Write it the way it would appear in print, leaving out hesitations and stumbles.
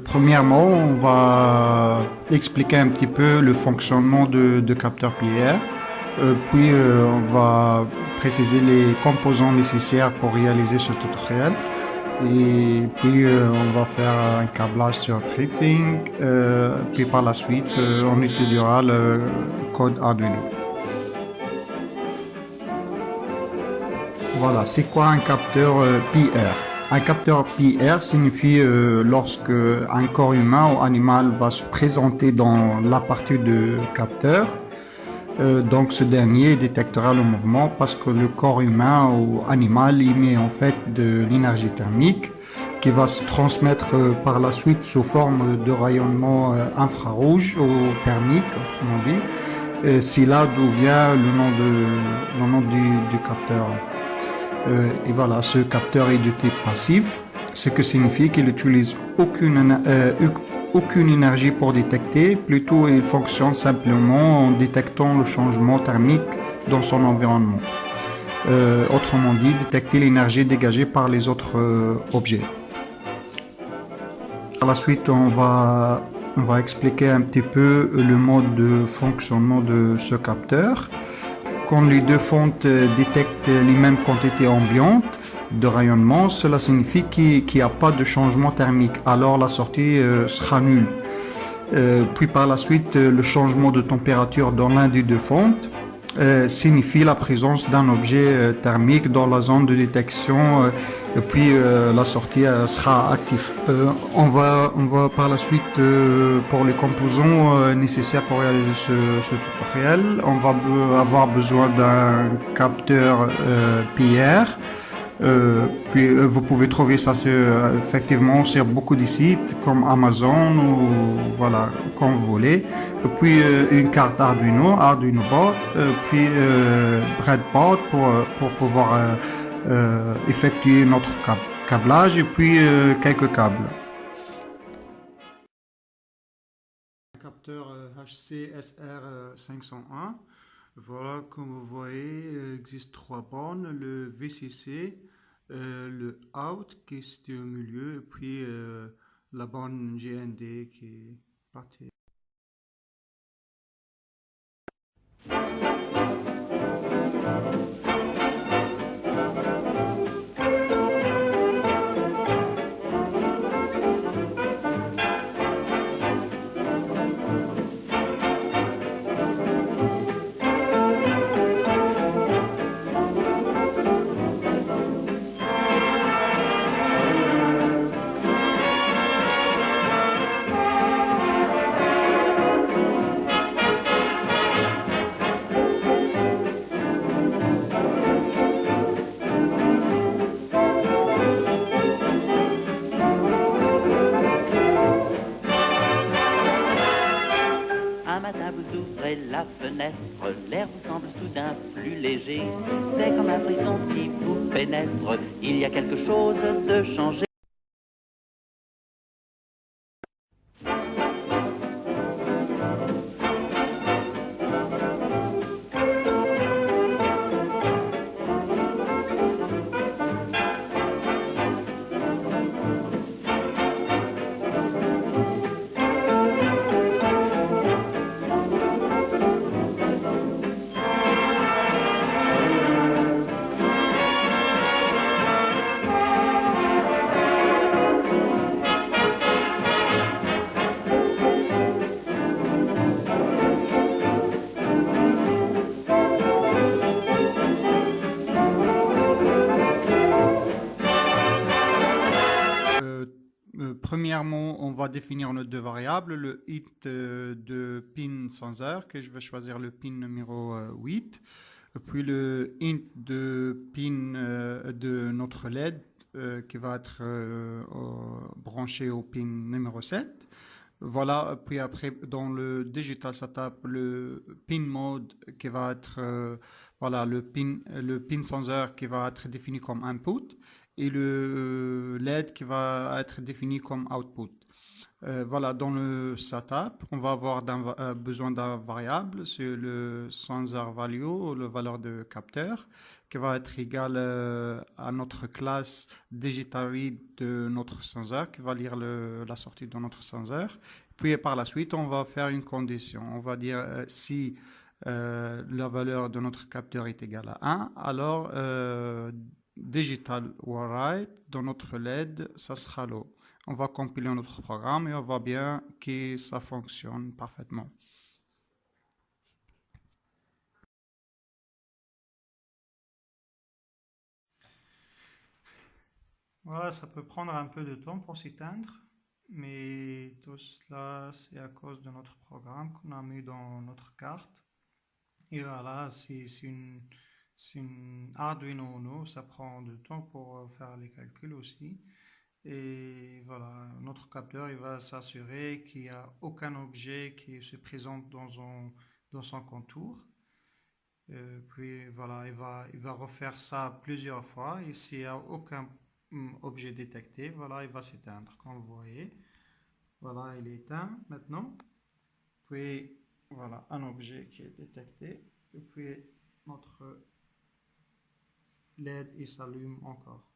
Premièrement, on va expliquer un petit peu le fonctionnement de capteur PIR. Puis, on va préciser les composants nécessaires pour réaliser ce tutoriel. Et puis, on va faire un câblage sur Fritzing. Puis, par la suite, on étudiera le code Arduino. Voilà, c'est quoi un capteur PIR? Un capteur PIR signifie lorsque un corps humain ou animal va se présenter dans la partie de capteur. Donc ce dernier détectera le mouvement parce que le corps humain ou animal émet en fait de l'énergie thermique qui va se transmettre par la suite sous forme de rayonnement infrarouge ou thermique, autrement dit. C'est là d'où vient le nom du capteur. Et voilà, ce capteur est de type passif, ce que signifie qu'il n'utilise aucune énergie pour détecter, plutôt il fonctionne simplement en détectant le changement thermique dans son environnement. Autrement dit, détecter l'énergie dégagée par les autres objets. Par la suite, on va expliquer un petit peu le mode de fonctionnement de ce capteur. Quand les deux fentes détectent les mêmes quantités ambiantes de rayonnement, cela signifie qu'il n'y a pas de changement thermique, alors la sortie sera nulle. Puis par la suite, le changement de température dans l'un des deux fentes signifie la présence d'un objet thermique dans la zone de détection, et puis la sortie sera active. On va par la suite, pour les composants nécessaires pour réaliser ce tutoriel, on va avoir besoin d'un capteur PIR. Puis vous pouvez trouver ça effectivement sur beaucoup de sites comme Amazon ou voilà, comme vous voulez. Et puis une carte Arduino board, puis breadboard pour pouvoir effectuer notre câblage et puis quelques câbles. Capteur HC-SR 501. Voilà, comme vous voyez, il existe trois bornes, le VCC, le out qui est situé au milieu, et puis la borne GND qui est partie. Vous ouvrez la fenêtre, l'air vous semble soudain plus léger. C'est comme un frisson qui vous pénètre, il y a quelque chose de changé. Premièrement, on va définir nos deux variables, le hit de pin sensor, que je vais choisir le pin numéro 8, puis le int de pin de notre LED qui va être branché au pin numéro 7. Voilà, puis après dans le digital setup, le pin mode qui va être voilà, le pin sensor qui va être défini comme input et le LED qui va être défini comme output. Voilà, dans le setup, on va avoir besoin d'un variable, c'est le sensor value, le valeur de capteur, qui va être égal à notre classe digital read de notre sensor, qui va lire la sortie de notre sensor. Puis par la suite, on va faire une condition. On va dire si la valeur de notre capteur est égale à 1, alors digital write dans notre LED, ça sera low. On va compiler notre programme et on voit bien que ça fonctionne parfaitement. Voilà, ça peut prendre un peu de temps pour s'éteindre, mais tout cela, c'est à cause de notre programme qu'on a mis dans notre carte. Et voilà, c'est une Arduino Uno, ça prend du temps pour faire les calculs aussi. Et voilà, notre capteur, il va s'assurer qu'il n'y a aucun objet qui se présente dans son contour. Puis voilà, il va refaire ça plusieurs fois. Et s'il n'y a aucun objet détecté, voilà, il va s'éteindre, comme vous voyez. Voilà, il est éteint maintenant. Puis voilà, un objet qui est détecté. Et puis notre LED, il s'allume encore.